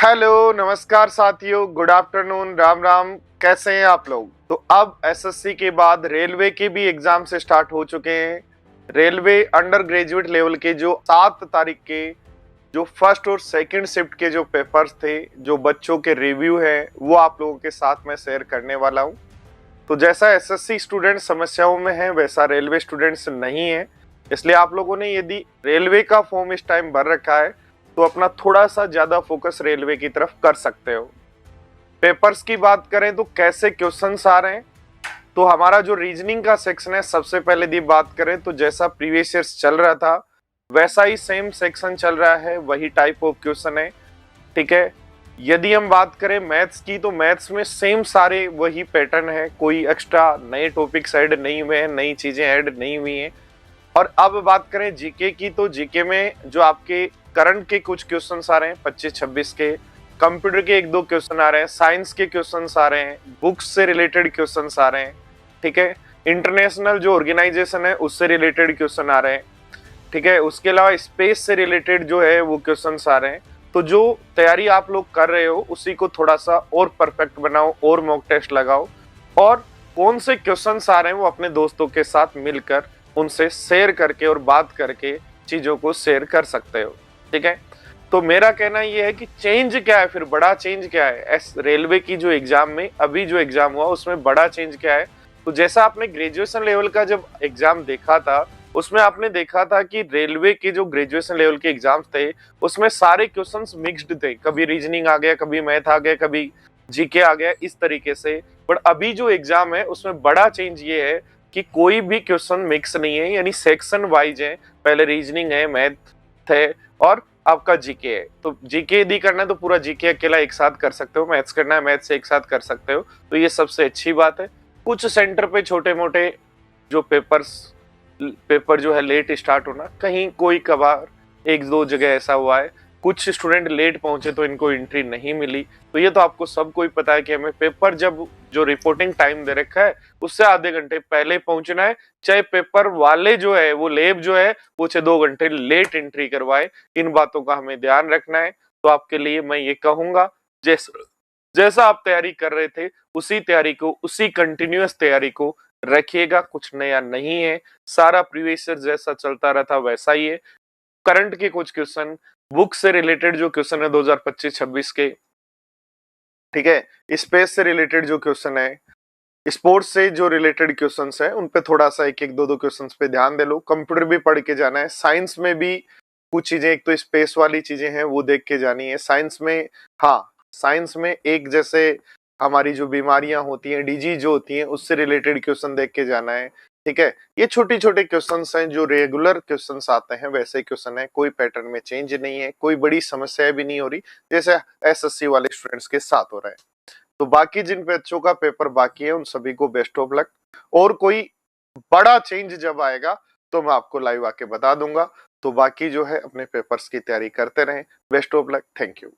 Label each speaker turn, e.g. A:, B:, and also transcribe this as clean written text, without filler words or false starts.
A: Hello, नमस्कार साथियों, good afternoon, Ram Ram. कैसे हैं आप लोग? तो अब एसएससी के बाद रेलवे के भी एग्जाम से स्टार्ट हो चुके हैं। रेलवे अंडर ग्रेजुएट लेवल के जो 7 तारीख के जो फर्स्ट और सेकंड शिफ्ट के जो पेपर्स थे, जो बच्चों के रिव्यू है, वो आप लोगों के साथ में शेयर करने वाला हूं। तो जैसा एसएससी स्टूडेंट समस्याओं में है, वैसा रेलवे स्टूडेंट्स नहीं है। इसलिए आप लोगों ने यदि रेलवे का फॉर्म इस टाइम भर रखा है तो अपना थोड़ा सा ज्यादा फोकस रेलवे की तरफ कर सकते हो। पेपर्स की बात करें तो कैसे क्वेश्चंस आ रहे हैं, तो हमारा जो रीजनिंग का सेक्शन है, सबसे पहले यदि बात करें तो जैसा प्रीवियस ईयर चल रहा था वैसा ही सेम सेक्शन चल रहा है, वही टाइप ऑफ क्वेश्चन है। ठीक है। यदि हम बात करें मैथ्स की तो मैथ्स में सेम सारे वही पैटर्न है, कोई एक्स्ट्रा नए टॉपिक्स ऐड नहीं हुए हैं, नई चीजें ऐड नहीं हुई हैं। और अब बात करें जीके की तो जीके में जो आपके करंट के कुछ क्वेश्चंस आ रहे हैं 25-26 के, कंप्यूटर के 1-2 क्वेश्चन आ रहे हैं, साइंस के क्वेश्चंस आ रहे हैं, बुक्स से रिलेटेड क्वेश्चंस आ रहे हैं। ठीक है। इंटरनेशनल जो ऑर्गेनाइजेशन है उससे रिलेटेड क्वेश्चन आ रहे हैं। ठीक है। उसके अलावा स्पेस से रिलेटेड जो है वो क्वेश्चंस आ रहे हैं। तो जो तैयारी आप लोग कर रहे हो उसी को थोड़ा सा और परफेक्ट बनाओ और मॉक टेस्ट लगाओ, और कौन से क्वेश्चंस आ रहे हैं वो अपने दोस्तों के साथ मिलकर उनसे शेयर करके और बात करके चीजों को शेयर कर सकते हो। ठीक है। तो मेरा कहना ये है कि चेंज क्या है, फिर बड़ा चेंज क्या है एस रेलवे की जो एग्जाम में अभी जो एग्जाम हुआ उसमें बड़ा चेंज क्या है। तो जैसा आपने ग्रेजुएशन लेवल का जब एग्जाम देखा था उसमें आपने देखा था कि रेलवे के जो ग्रेजुएशन लेवल के एग्जाम्स थे उसमें सारे क्वेश्चंस मिक्स्ड थे, कभी रीजनिंग आ गया, कभी मैथ आ गया, कभी जीके आ गया, इस तरीके से। बट अभी जो एग्जाम है उसमें बड़ा चेंज ये है कि कोई भी क्वेश्चन मिक्स नहीं है, यानी सेक्शन वाइज है। पहले रीजनिंग है, मैथ है और आपका जीके है। तो जीके यदि करना है तो पूरा जीके अकेला एक साथ कर सकते हो, मैथ्स करना है मैथ से एक साथ कर सकते हो। तो ये सबसे अच्छी बात है। कुछ सेंटर पे छोटे मोटे जो पेपर जो है लेट स्टार्ट होना, कहीं कोई कभार 1-2 जगह ऐसा हुआ है, कुछ स्टूडेंट लेट पहुंचे तो इनको एंट्री नहीं मिली। तो ये तो आपको सबको ही पता है कि हमें पेपर जब जो रिपोर्टिंग टाइम दे रखा है उससे आधे घंटे पहले पहुंचना है, चाहे पेपर वाले जो है वो लैब जो है वो चाहे 2 घंटे लेट एंट्री करवाए। इन बातों का हमें ध्यान रखना है। तो आपके लिए मैं ये कहूंगा, जैसा जैसा आप तैयारी कर रहे थे उसी तैयारी को, उसी कंटिन्यूअस तैयारी को रखिएगा। कुछ नया नहीं है, सारा प्रीवियस ईयर जैसा चलता रहता वैसा ही है। करंट के कुछ क्वेश्चन, बुक से रिलेटेड जो क्वेश्चन है 2025-26 के, ठीक है, स्पेस से रिलेटेड जो क्वेश्चन है, स्पोर्ट्स से जो रिलेटेड क्वेश्चंस है उन पे थोड़ा सा एक एक दो दो क्वेश्चंस पे ध्यान दे लो। कंप्यूटर भी पढ़ के जाना है, साइंस में भी कुछ चीजें, एक तो स्पेस वाली चीजें हैं वो देख के जानी है साइंस में। हाँ, साइंस में एक जैसे हमारी जो बीमारियां होती हैं, डिजीज जो होती हैं, उससे रिलेटेड क्वेश्चन देख के जाना है। ठीक है। ये छोटे छोटे क्वेश्चंस हैं जो रेगुलर क्वेश्चंस आते हैं वैसे क्वेश्चन है, कोई पैटर्न में चेंज नहीं है, कोई बड़ी समस्या भी नहीं हो रही जैसे एसएससी वाले स्टूडेंट्स के साथ हो रहा है। तो बाकी जिन बच्चों का पेपर बाकी है उन सभी को बेस्ट ऑफ लक। और कोई बड़ा चेंज जब आएगा तो मैं आपको लाइव आके बता दूंगा। तो बाकी जो है अपने पेपर्स की तैयारी करते रहें। Best of luck. Thank you.